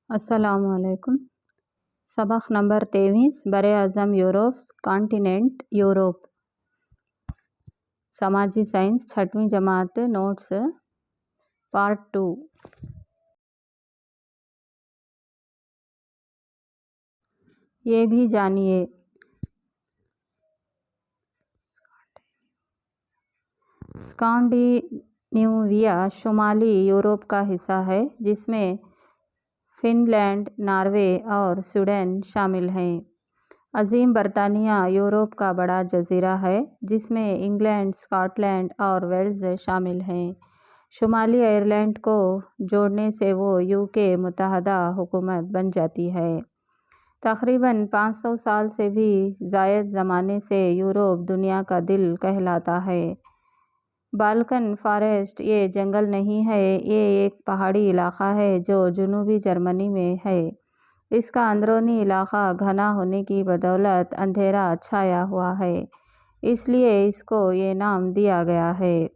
السلام علیکم۔ سبق نمبر 23 بر اعظم یوروپ کانٹیننٹ یوروپ سماجی سائنس 6ویں جماعت نوٹس پارٹ 2۔ یہ بھی جانیے اسکانڈینیویا شمالی یوروپ کا حصہ ہے جس میں فن لینڈ، ناروے اور سویڈن شامل ہیں۔ عظیم برطانیہ یوروپ کا بڑا جزیرہ ہے جس میں انگلینڈ، اسکاٹ لینڈ اور ویلز شامل ہیں۔ شمالی آئرلینڈ کو جوڑنے سے وہ UK متحدہ حکومت بن جاتی ہے۔ تقریباً 500 سال سے بھی زائد زمانے سے یوروپ دنیا کا دل کہلاتا ہے۔ بالکن فارسٹ یہ جنگل نہیں ہے، یہ ایک پہاڑی علاقہ ہے جو جنوبی جرمنی میں ہے۔ اس کا اندرونی علاقہ گھنا ہونے کی بدولت اندھیرا چھایا ہوا ہے، اس لیے اس کو یہ نام دیا گیا ہے۔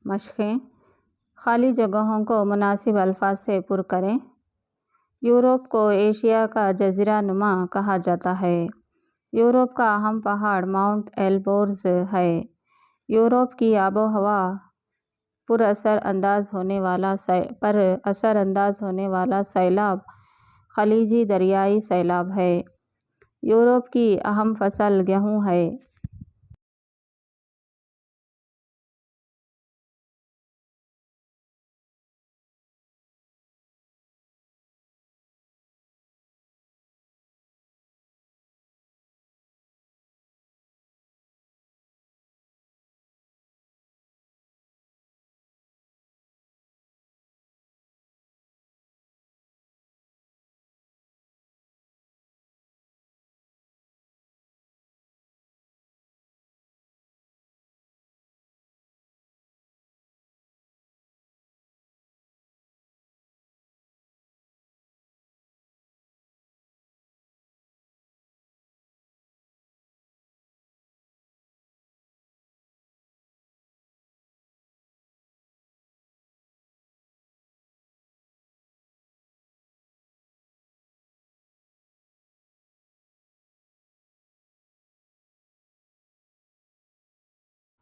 مشقیں: خالی جگہوں کو مناسب الفاظ سے پر کریں۔ یوروپ کو ایشیا کا جزیرہ نما کہا جاتا ہے۔ یوروپ کا اہم پہاڑ ماؤنٹ ایلبورز ہے۔ یوروپ کی آب و ہوا پر اثر انداز ہونے والا سیلاب خلیجی دریائی سیلاب ہے۔ یوروپ کی اہم فصل گیہوں ہے۔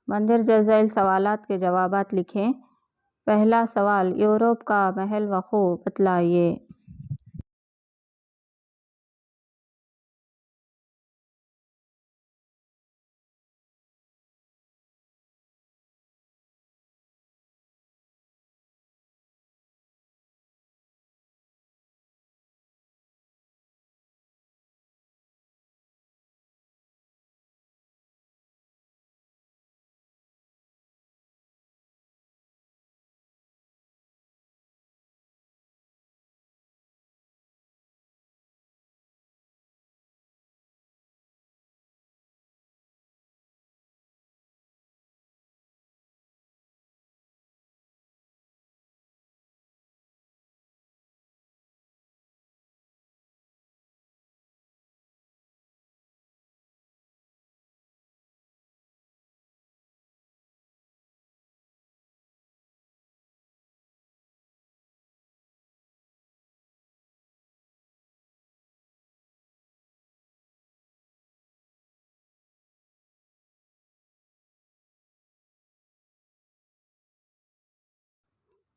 مندرجہ ذیل سوالات کے جوابات لکھیں۔ پہلا سوال: یوروپ کا محل وقوع بتلائیے۔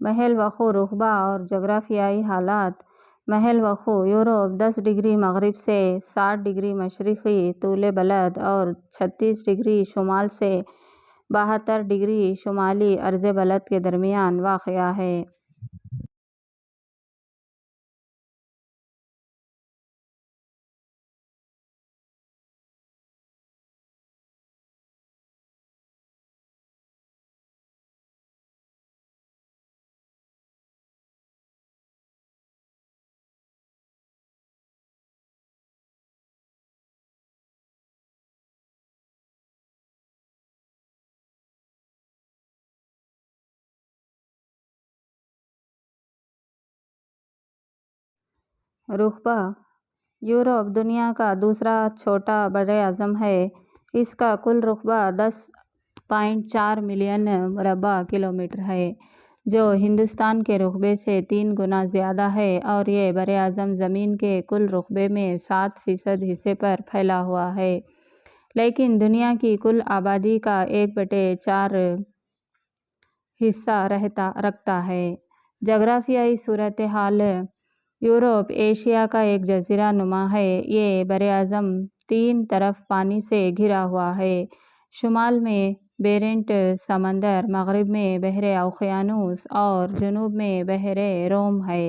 محل وقوع رقبہ اور جغرافیائی حالات۔ محل وقوع یورپ 10 ڈگری مغرب سے 60 ڈگری مشرقی طول بلد اور 36 ڈگری شمال سے 72 ڈگری شمالی عرض بلد کے درمیان واقع ہے۔ رقبہ یورپ دنیا کا دوسرا چھوٹا براعظم ہے۔ اس کا کل رقبہ 10.4 ملین مربع کلومیٹر ہے، جو ہندوستان کے رقبے سے 3 گنا زیادہ ہے، اور یہ براعظم زمین کے کل رقبے میں 7% حصے پر پھیلا ہوا ہے، لیکن دنیا کی کل آبادی کا 1/4 حصہ رکھتا ہے۔ جغرافیائی صورتحال یورپ ایشیا کا ایک جزیرہ نما ہے۔ یہ براعظم 3 طرف پانی سے گھرا ہوا ہے۔ شمال میں بیرنٹ سمندر، مغرب میں بحر اوقیانوس اور جنوب میں بحر روم ہے۔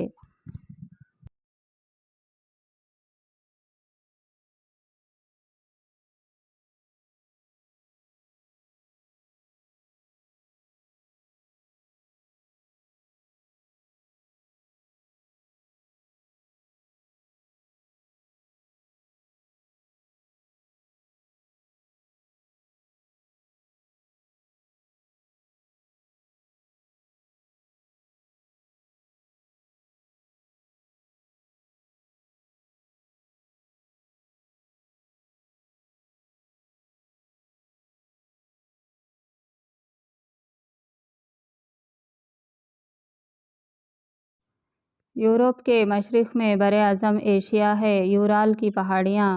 یورپ کے مشرق میں براعظم ایشیا ہے۔ یورال کی پہاڑیاں،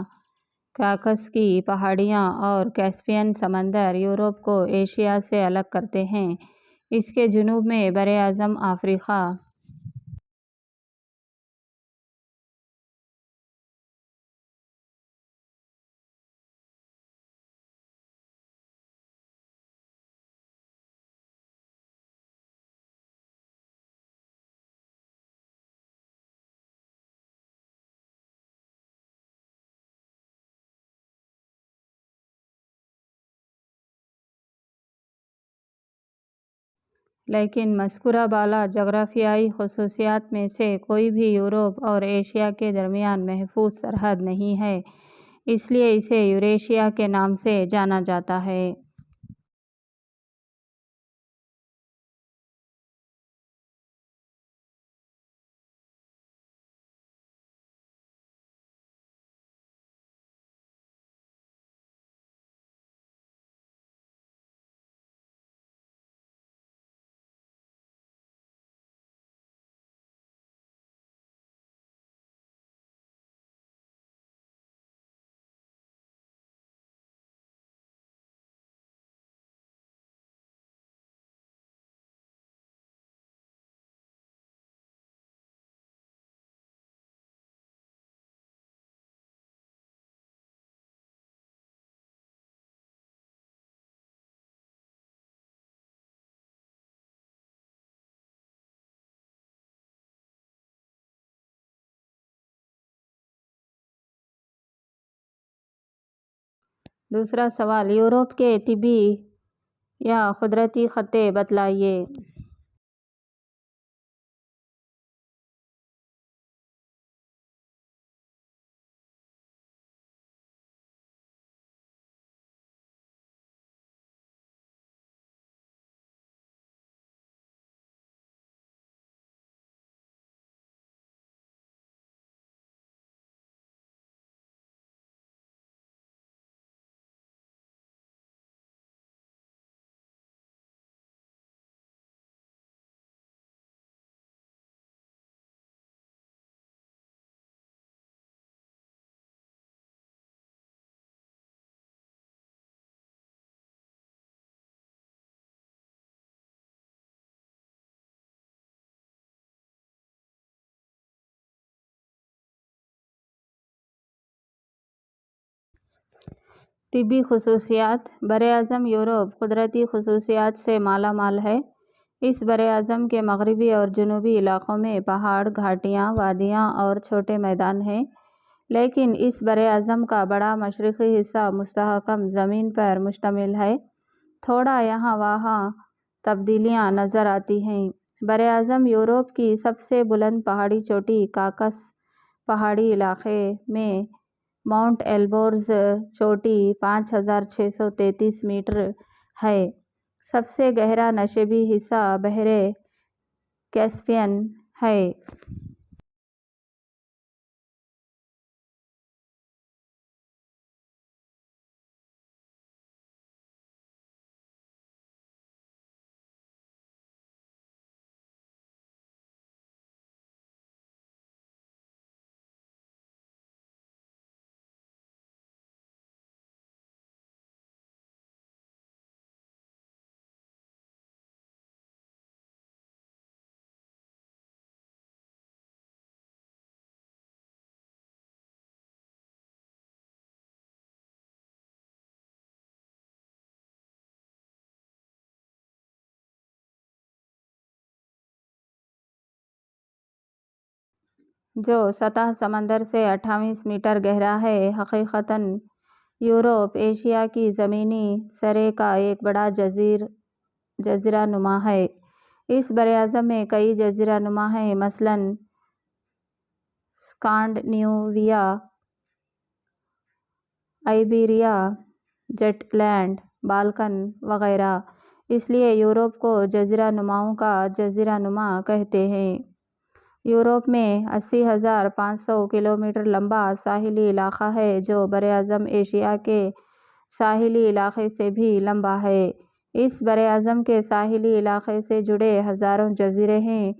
کاکاس کی پہاڑیاں اور کیسپیئن سمندر یورپ کو ایشیا سے الگ کرتے ہیں۔ اس کے جنوب میں براعظم افریقہ لیکن مذکورہ بالا جغرافیائی خصوصیات میں سے کوئی بھی یورپ اور ایشیا کے درمیان محفوظ سرحد نہیں ہے، اس لیے اسے یوریشیا کے نام سے جانا جاتا ہے۔ دوسرا سوال: یورپ کے طبی یا قدرتی خطے بتلائیے۔ طبی خصوصیات۔ براعظم یورپ قدرتی خصوصیات سے مالا مال ہے۔ اس براعظم کے مغربی اور جنوبی علاقوں میں پہاڑ، گھاٹیاں، وادیاں اور چھوٹے میدان ہیں، لیکن اس براعظم کا بڑا مشرقی حصہ مستحکم زمین پر مشتمل ہے۔ تھوڑا یہاں وہاں تبدیلیاں نظر آتی ہیں۔ براعظم یورپ کی سب سے بلند پہاڑی چوٹی کاکاس پہاڑی علاقے میں ماؤنٹ ایلبرز چوٹی 5633 میٹر ہے۔ سب سے گہرا نشیبی حصہ بحر کیسپیئن ہے۔ جو سطح سمندر سے 28 میٹر گہرا ہے۔ حقیقتاً یورپ ایشیا کی زمینی سرے کا ایک بڑا جزیرہ نما ہے۔ اس براعظم میں کئی جزیرہ نما ہیں، مثلاً اسکانڈینیویا، آئیبیریا، جیٹلینڈ، بالکن وغیرہ۔ اس لیے یورپ کو جزیرہ نماؤں کا جزیرہ نما کہتے ہیں۔ یورپ میں 80,500 کلومیٹر لمبا ساحلی علاقہ ہے، جو براعظم ایشیا کے ساحلی علاقے سے بھی لمبا ہے۔ اس براعظم کے ساحلی علاقے سے جڑے ہزاروں جزیرے ہیں،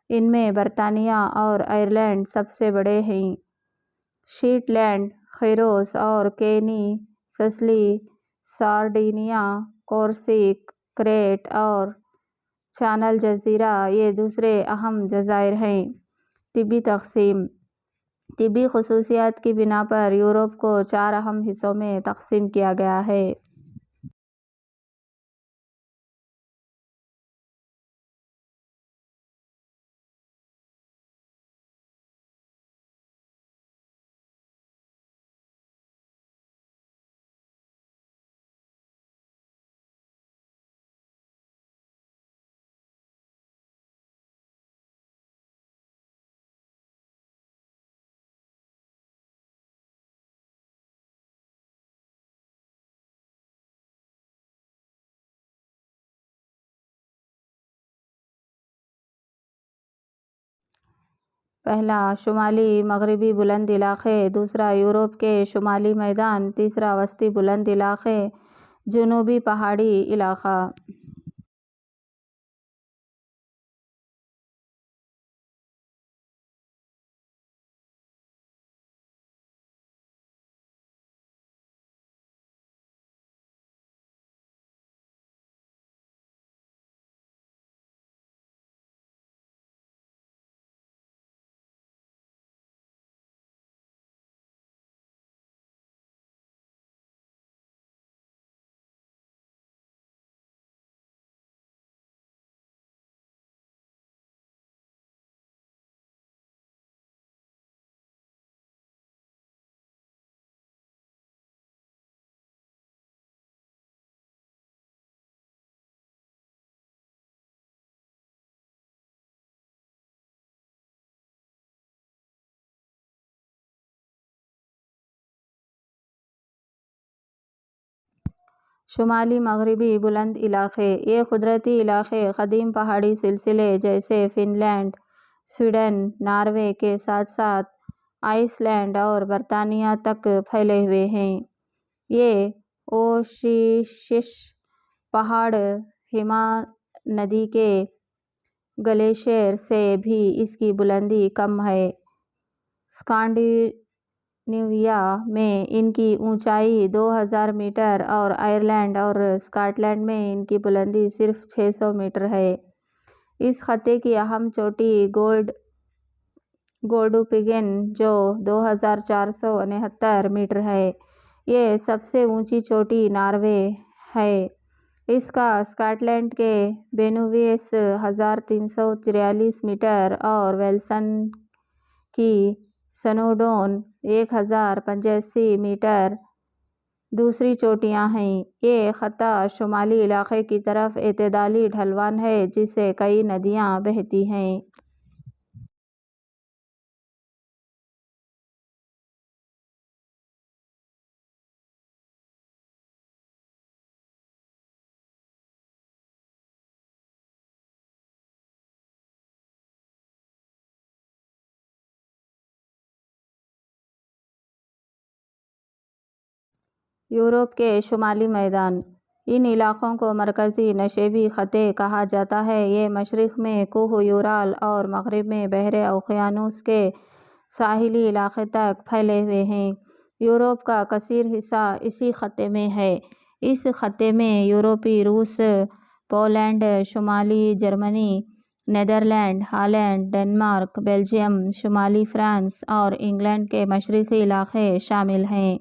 ان میں برطانیہ اور آئرلینڈ سب سے بڑے ہیں۔ شیٹ لینڈ، فیروز اور کینی، سسلی، سارڈینیا، کورسیک، کریٹ اور چانل جزیرہ یہ دوسرے اہم جزائر ہیں۔ طبی تقسیم۔ طبی خصوصیات کی بنا پر یورپ کو 4 اہم حصوں میں تقسیم کیا گیا ہے۔ پہلا، شمالی مغربی بلند علاقے۔ دوسرا، یورپ کے شمالی میدان۔ تیسرا، وسطی بلند علاقے، جنوبی پہاڑی علاقہ۔ شمالی مغربی بلند علاقے۔ یہ قدرتی علاقے قدیم پہاڑی سلسلے جیسے فن لینڈ، سویڈن، ناروے کے ساتھ ساتھ آئس لینڈ اور برطانیہ تک پھیلے ہوئے ہیں۔ یہ اوشیشس پہاڑ ہماندی کے گلیشیئر سے بھی اس کی بلندی کم ہے۔ اسکانڈینیویا میں ان کی اونچائی 2000 میٹر اور آئرلینڈ اور اسکاٹ لینڈ میں ان کی بلندی صرف 600 میٹر ہے۔ اس خطے کی اہم چوٹی گوڈوپیگن جو 2469 میٹر ہے۔ یہ سب سے اونچی چوٹی ناروے ہے۔ اس کا اسکاٹ لینڈ کے بینویس 1343 میٹر اور ویلسن کی سنوڈون 1085 میٹر دوسری چوٹیاں ہیں۔ یہ خطہ شمالی علاقے کی طرف اعتدالی ڈھلوان ہے جس سے کئی ندیاں بہتی ہیں۔ یورپ کے شمالی میدان۔ ان علاقوں کو مرکزی نشیبی خطے کہا جاتا ہے۔ یہ مشرق میں کوہ یورال اور مغرب میں بحر اوقیانوس کے ساحلی علاقے تک پھیلے ہوئے ہیں۔ یورپ کا کثیر حصہ اسی خطے میں ہے۔ اس خطے میں یورپی روس، پولینڈ، شمالی Germany, Netherland, Holland, Denmark, Belgium, شمالی فرانس اور انگلینڈ کے مشرقی علاقے شامل ہیں۔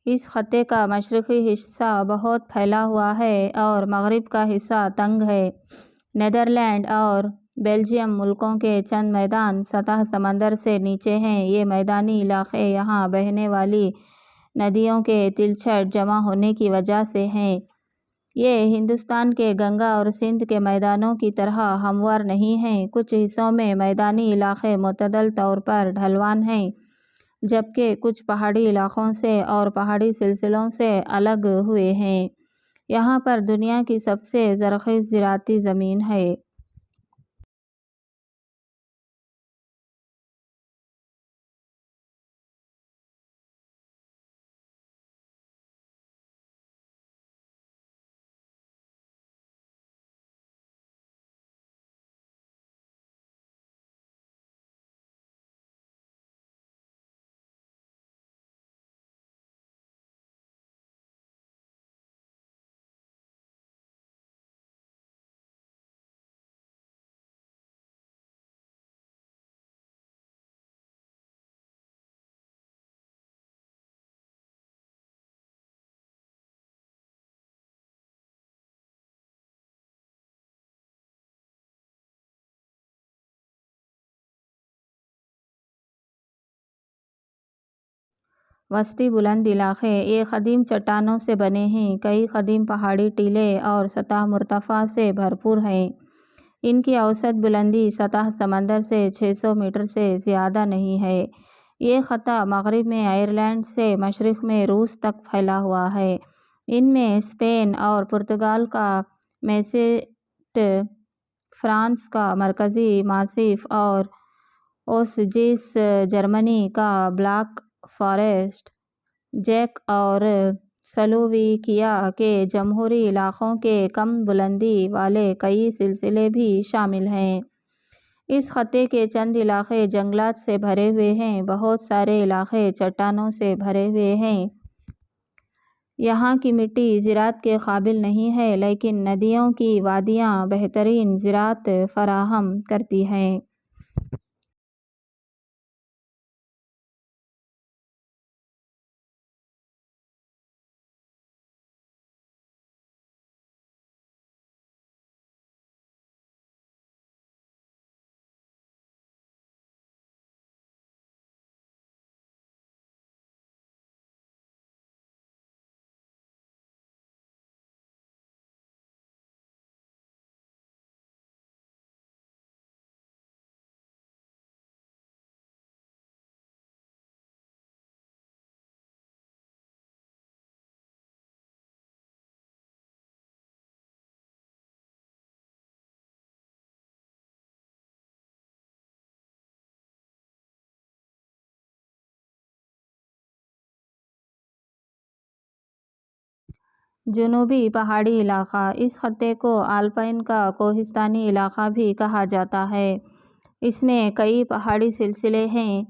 اس خطے کا مشرقی حصہ بہت پھیلا ہوا ہے اور مغرب کا حصہ تنگ ہے۔ نیدرلینڈ اور بیلجیم ملکوں کے چند میدان سطح سمندر سے نیچے ہیں۔ یہ میدانی علاقے یہاں بہنے والی ندیوں کے تلچھٹ جمع ہونے کی وجہ سے ہیں۔ یہ ہندوستان کے گنگا اور سندھ کے میدانوں کی طرح ہموار نہیں ہیں۔ کچھ حصوں میں میدانی علاقے معتدل طور پر ڈھلوان ہیں جبکہ کچھ پہاڑی علاقوں سے اور پہاڑی سلسلوں سے الگ ہوئے ہیں۔ یہاں پر دنیا کی سب سے زرخیز زراعتی زمین ہے۔ وسطی بلند علاقے۔ یہ قدیم چٹانوں سے بنے ہیں۔ کئی قدیم پہاڑی ٹیلے اور سطح مرتفع سے بھرپور ہیں۔ ان کی اوسط بلندی سطح سمندر سے 600 میٹر سے زیادہ نہیں ہے۔ یہ خطہ مغرب میں آئرلینڈ سے مشرق میں روس تک پھیلا ہوا ہے۔ ان میں اسپین اور پرتگال کا میسیٹ، فرانس کا مرکزی ماسیف اور اوسجیس، جرمنی کا بلیک فارسٹ، چیک اور سلوواکیہ کے جمہوری علاقوں کے کم بلندی والے کئی سلسلے بھی شامل ہیں۔ اس خطے کے چند علاقے جنگلات سے بھرے ہوئے ہیں۔ بہت سارے علاقے چٹانوں سے بھرے ہوئے ہیں۔ یہاں کی مٹی زراعت کے قابل نہیں ہے لیکن ندیوں کی وادیاں بہترین زراعت فراہم کرتی ہیں۔ جنوبی پہاڑی علاقہ، اس خطے کو آلپائن کا کوہستانی علاقہ بھی کہا جاتا ہے۔ اس میں کئی پہاڑی سلسلے ہیں۔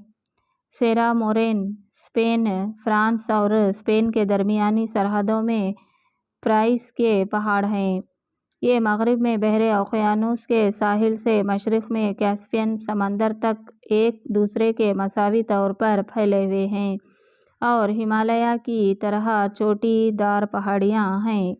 سیرا مورین اسپین، فرانس اور اسپین کے درمیانی سرحدوں میں پرائس کے پہاڑ ہیں۔ یہ مغرب میں بحر اوقیانوس کے ساحل سے مشرق میں کیسپیئن سمندر تک ایک دوسرے کے مساوی طور پر پھیلے ہوئے ہیں اور ہمالیہ کی طرح چوٹی دار پہاڑیاں ہیں۔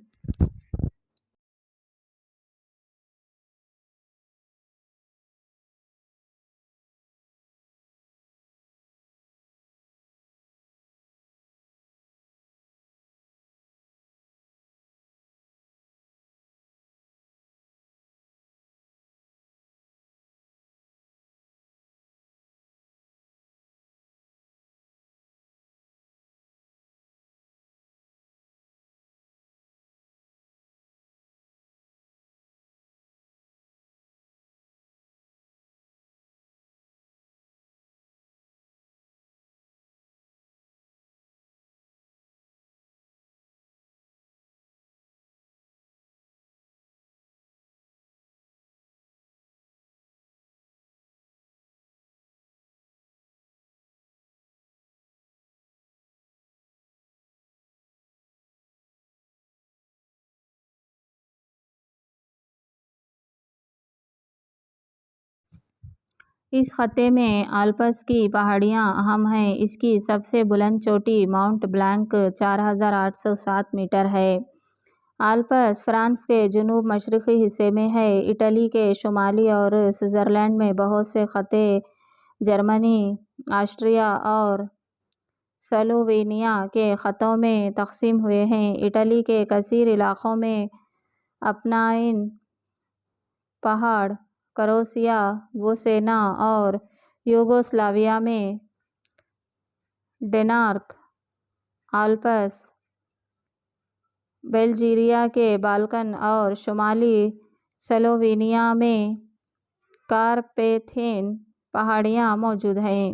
اس خطے میں آلپس کی پہاڑیاں اہم ہیں۔ اس کی سب سے بلند چوٹی ماؤنٹ بلانک 4807 میٹر ہے۔ آلپس فرانس کے جنوب مشرقی حصے میں ہے۔ اٹلی کے شمالی اور سوئٹزرلینڈ میں بہت سے خطے جرمنی، آسٹریا اور سلووینیا کے خطوں میں تقسیم ہوئے ہیں۔ اٹلی کے کثیر علاقوں میں اپنائن پہاڑ، کروشیا، بوسنیا اور یوگوسلاویا میں ڈینمارک آلپس، بلغیریا کے بالکن اور شمالی سلووینیا میں کارپیتھین پہاڑیاں موجود ہیں۔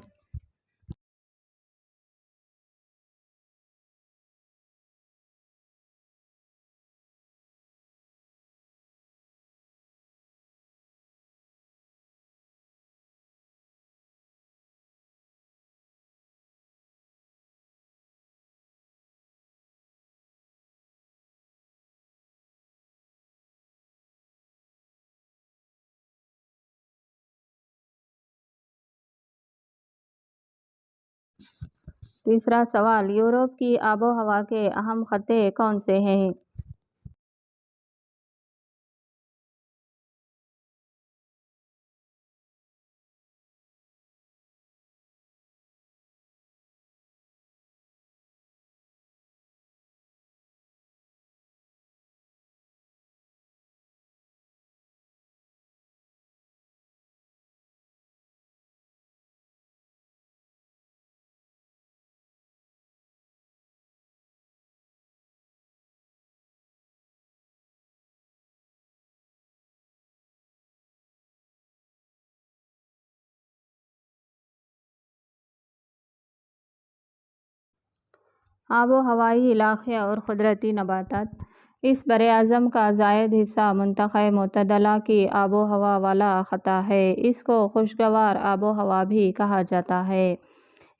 تیسرا سوال، یورپ کی آب و ہوا کے اہم خطے کون سے ہیں؟ آب و ہوائی علاقے اور قدرتی نباتات۔ اس براعظم کا زائد حصہ منطقہ معتدلہ کی آب و ہوا والا خطہ ہے۔ اس کو خوشگوار آب و ہوا بھی کہا جاتا ہے۔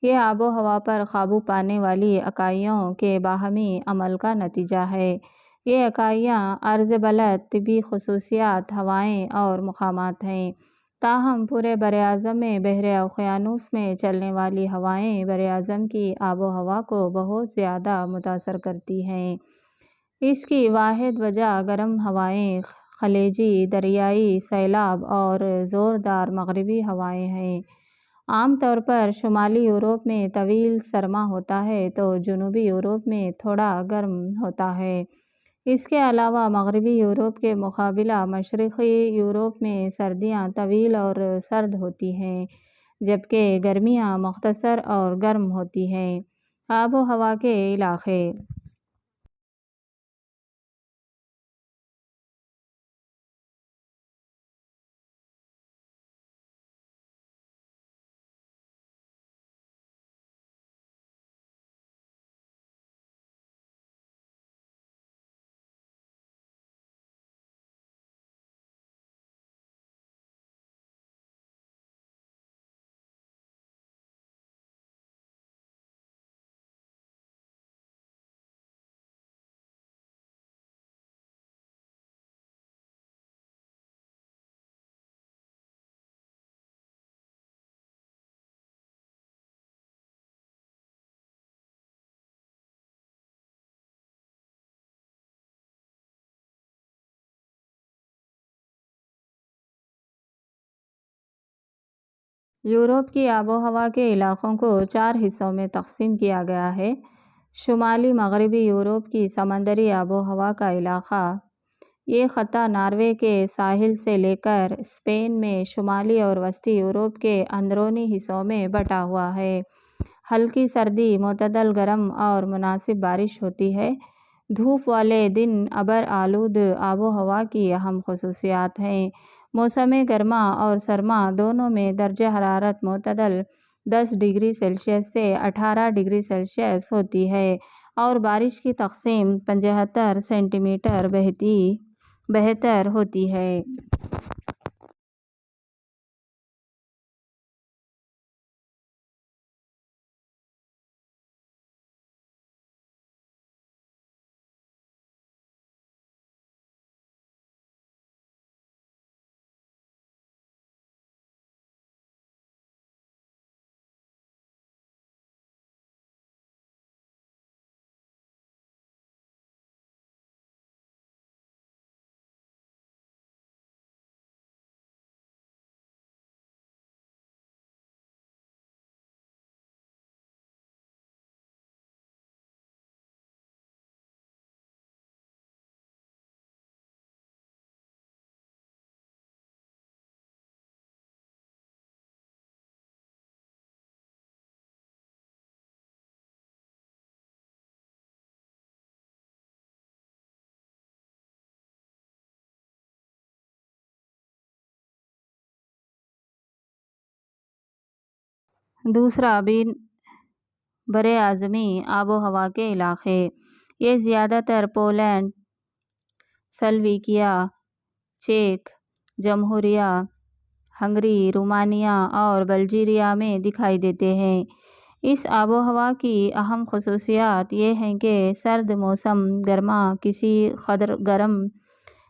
یہ آب و ہوا پر قابو پانے والی اکائیوں کے باہمی عمل کا نتیجہ ہے۔ یہ اکائیاں عرض بلد، طبی خصوصیات، ہوائیں اور مقامات ہیں۔ تاہم پورے براعظم میں بحر اوقیانوس میں چلنے والی ہوائیں براعظم کی آب و ہوا کو بہت زیادہ متاثر کرتی ہیں۔ اس کی واحد وجہ گرم ہوائیں، خلیجی، دریائی سیلاب اور زوردار مغربی ہوائیں ہیں۔ عام طور پر شمالی یورپ میں طویل سرما ہوتا ہے تو جنوبی یورپ میں تھوڑا گرم ہوتا ہے۔ اس کے علاوہ مغربی یورپ کے مقابلہ مشرقی یورپ میں سردیاں طویل اور سرد ہوتی ہیں جبکہ گرمیاں مختصر اور گرم ہوتی ہیں۔ آب و ہوا کے علاقے۔ یورپ کی آب و ہوا کے علاقوں کو 4 حصوں میں تقسیم کیا گیا ہے۔ شمالی مغربی یورپ کی سمندری آب و ہوا کا علاقہ۔ یہ خطہ ناروے کے ساحل سے لے کر اسپین میں شمالی اور وسطی یورپ کے اندرونی حصوں میں بٹا ہوا ہے۔ ہلکی سردی، معتدل گرم اور مناسب بارش ہوتی ہے۔ دھوپ والے دن ابر آلود آب و ہوا کی اہم خصوصیات ہیں۔ موسم گرما اور سرما دونوں میں درجہ حرارت معتدل 10 ڈگری سیلسیس سے 18 ڈگری سیلسیس ہوتی ہے اور بارش کی تقسیم 75 سینٹی میٹر بہتر ہوتی ہے۔ دوسرا، براعظمی آب و ہوا کے علاقے۔ یہ زیادہ تر پولینڈ، سلوواکیہ، چیک جمہوریہ، ہنگری، رومانیہ اور بلغاریہ میں دکھائی دیتے ہیں۔ اس آب و ہوا کی اہم خصوصیات یہ ہیں کہ سرد موسم گرما کسی قدر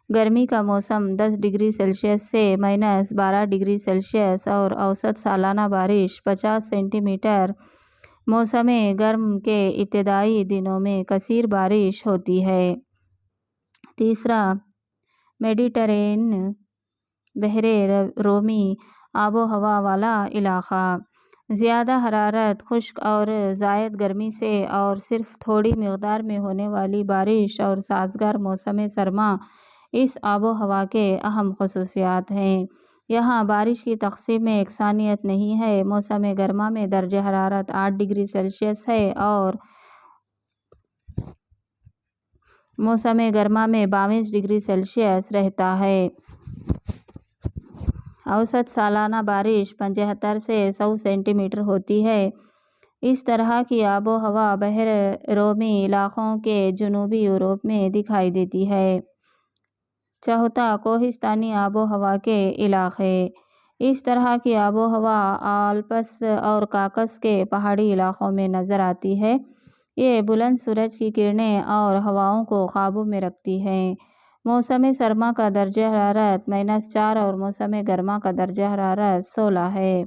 گرمی کا موسم 10 ڈگری سیلسیس سے -12 ڈگری سیلسیس اور اوسط سالانہ بارش 50 سینٹی میٹر۔ موسم گرم کے ابتدائی دنوں میں کثیر بارش ہوتی ہے۔ تیسرا، میڈیٹرینین بحر رومی آب و ہوا والا علاقہ۔ زیادہ حرارت، خشک اور زائد گرمی سے اور صرف تھوڑی مقدار میں ہونے والی بارش اور سازگار موسم سرما اس آب و ہوا کے اہم خصوصیات ہیں۔ یہاں بارش کی تقسیم میں یکسانیت نہیں ہے۔ موسم گرما میں درجہ حرارت 8 ڈگری سیلسیس ہے اور موسم گرما میں 22 ڈگری سیلسیس رہتا ہے۔ اوسط سالانہ بارش 75 سے 100 سینٹی میٹر ہوتی ہے۔ اس طرح کی آب و ہوا بحر رومی علاقوں کے جنوبی یورپ میں دکھائی دیتی ہے۔ چوتھا، کوہستانی آب و ہوا کے علاقے۔ اس طرح کی آب و ہوا آلپس اور کاکاس کے پہاڑی علاقوں میں نظر آتی ہے۔ یہ بلند سورج کی کرنیں اور ہواؤں کو قابو میں رکھتی ہے۔ موسم سرما کا درجہ حرارت -4 اور موسم گرما کا درجہ حرارت 16 ہے۔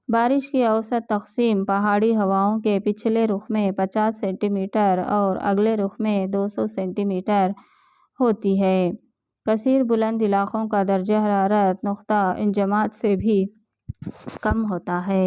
بارش کی اوسط تقسیم پہاڑی ہواؤں کے پچھلے رخ میں 50 سینٹی میٹر اور اگلے رخ میں 200 سینٹی میٹر ہوتی ہے۔ کثیر بلند علاقوں کا درجہ حرارت نقطہ انجماد سے بھی کم ہوتا ہے۔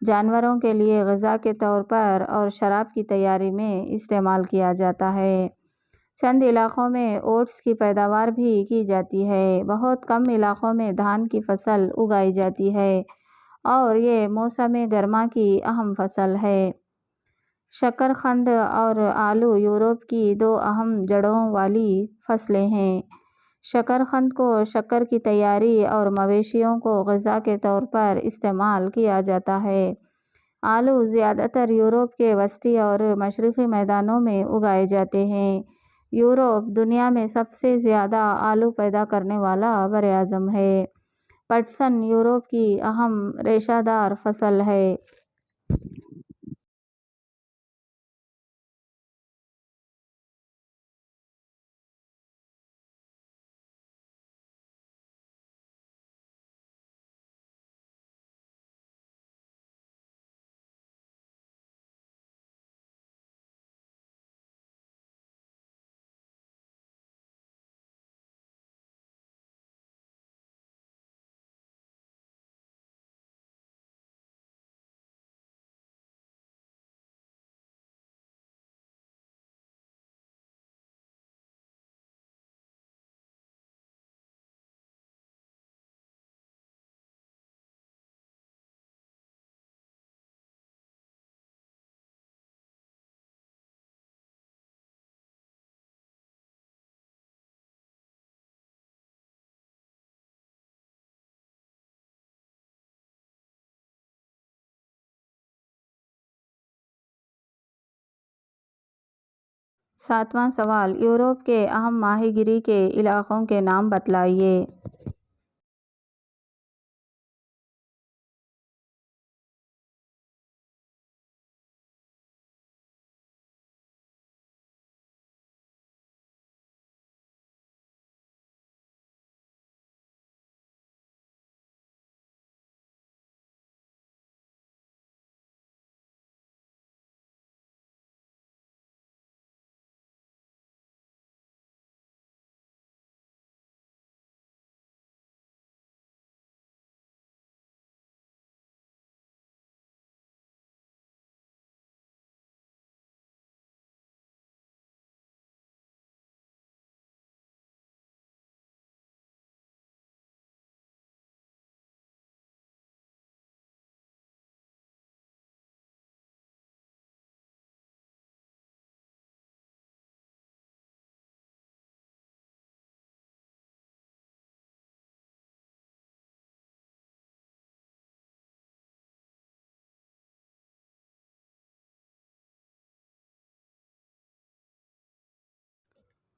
جانوروں کے لیے غذا کے طور پر اور شراب کی تیاری میں استعمال کیا جاتا ہے۔ چند علاقوں میں اوٹس کی پیداوار بھی کی جاتی ہے۔ بہت کم علاقوں میں دھان کی فصل اگائی جاتی ہے اور یہ موسم گرما کی اہم فصل ہے۔ شکرقند اور آلو یورپ کی دو اہم جڑوں والی فصلیں ہیں۔ شکرقند کو شکر کی تیاری اور مویشیوں کو غذا کے طور پر استعمال کیا جاتا ہے۔ آلو زیادہ تر یورپ کے وسطی اور مشرقی میدانوں میں اگائے جاتے ہیں۔ یورپ دنیا میں سب سے زیادہ آلو پیدا کرنے والا براعظم ہے۔ پٹسن یورپ کی اہم ریشہ دار فصل ہے۔ ساتواں سوال، یورپ کے اہم ماہی گیری کے علاقوں کے نام بتلائیے۔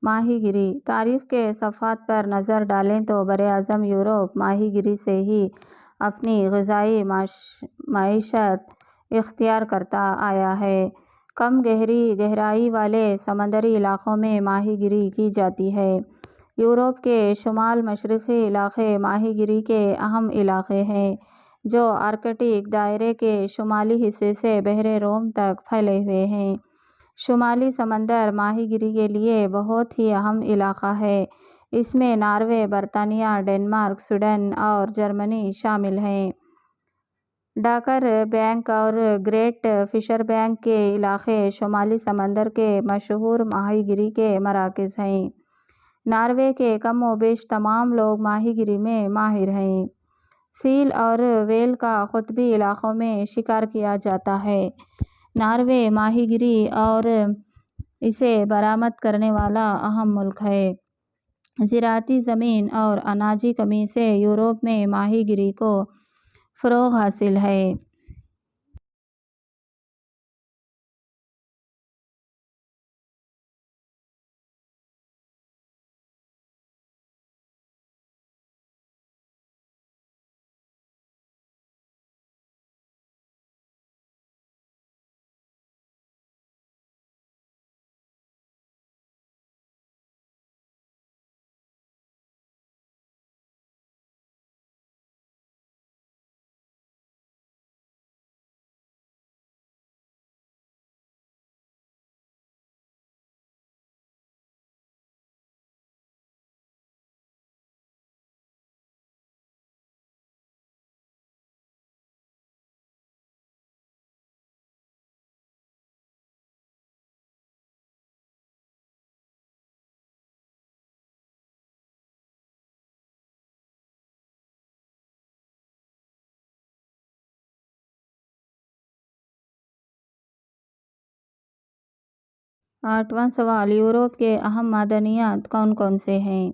ماہی گیری تاریخ کے صفحات پر نظر ڈالیں تو براعظم یورپ ماہی گیری سے ہی اپنی غذائی معیشت اختیار کرتا آیا ہے۔ کم گہرائی والے سمندری علاقوں میں ماہی گیری کی جاتی ہے۔ یورپ کے شمال مشرقی علاقے ماہی گیری کے اہم علاقے ہیں، جو آرکٹک دائرے کے شمالی حصے سے بحر روم تک پھیلے ہوئے ہیں۔ شمالی سمندر ماہی گیری کے لیے بہت ہی اہم علاقہ ہے۔ اس میں ناروے، برطانیہ، ڈنمارک، سویڈن اور جرمنی شامل ہیں۔ ڈاکر بینک اور گریٹ فشر بینک کے علاقے شمالی سمندر کے مشہور ماہی گیری کے مراکز ہیں۔ ناروے کے کم و بیش تمام لوگ ماہی گیری میں ماہر ہیں۔ سیل اور ویل کا قطبی علاقوں میں شکار کیا جاتا ہے۔ ناروے ماہی گیری اور اسے برآمد کرنے والا اہم ملک ہے۔ زراعتی زمین اور اناجی کمی سے یورپ میں ماہی گیری کو فروغ حاصل ہے۔ 8واں سوال، یورپ کے اہم معدنیات کون کون سے ہیں؟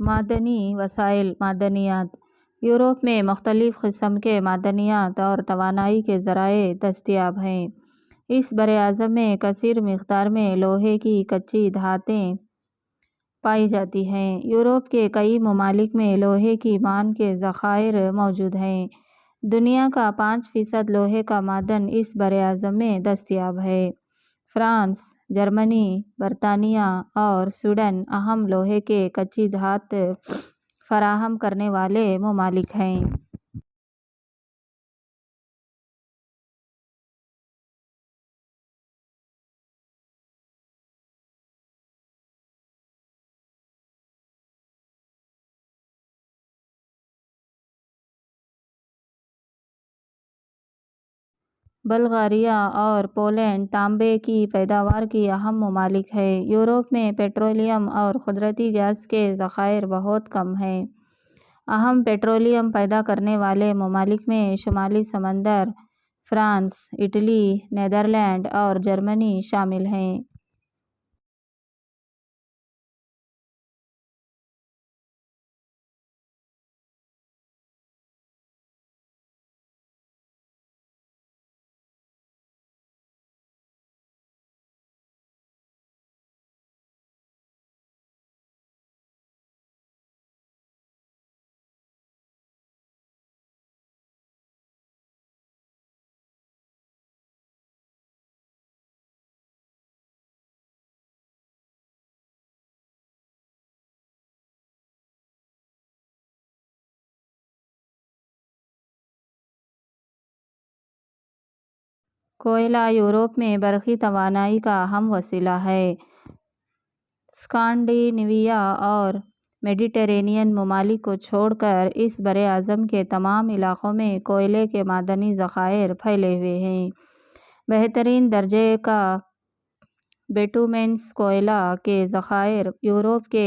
معدنی وسائل معدنیات یورپ میں مختلف قسم کے معدنیات اور توانائی کے ذرائع دستیاب ہیں۔ اس براعظم میں کثیر مقدار میں لوہے کی کچی دھاتیں پائی جاتی ہیں۔ یورپ کے کئی ممالک میں لوہے کی مان کے ذخائر موجود ہیں۔ دنیا کا 5% لوہے کا معدن اس براعظم میں دستیاب ہے۔ فرانس، جرمنی، برطانیہ اور سویڈن اہم لوہے کے کچی دھات فراہم کرنے والے ممالک ہیں۔ بلغاریہ اور پولینڈ تانبے کی پیداوار کی اہم ممالک ہیں۔ یورپ میں پیٹرولیم اور قدرتی گیس کے ذخائر بہت کم ہیں۔ اہم پیٹرولیم پیدا کرنے والے ممالک میں شمالی سمندر، فرانس، اٹلی، نیدرلینڈ اور جرمنی شامل ہیں۔ کوئلہ یورپ میں برقی توانائی کا اہم وسیلہ ہے۔ اسکانڈینیویا اور میڈیٹرینین ممالک کو چھوڑ کر اس براعظم کے تمام علاقوں میں کوئلے کے معدنی ذخائر پھیلے ہوئے ہیں۔ بہترین درجے کا بیٹومینس کوئلہ کے ذخائر یورپ کے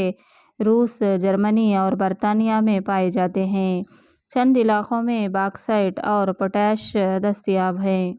روس، جرمنی اور برطانیہ میں پائے جاتے ہیں۔ چند علاقوں میں باکسائٹ اور پوٹاش دستیاب ہیں۔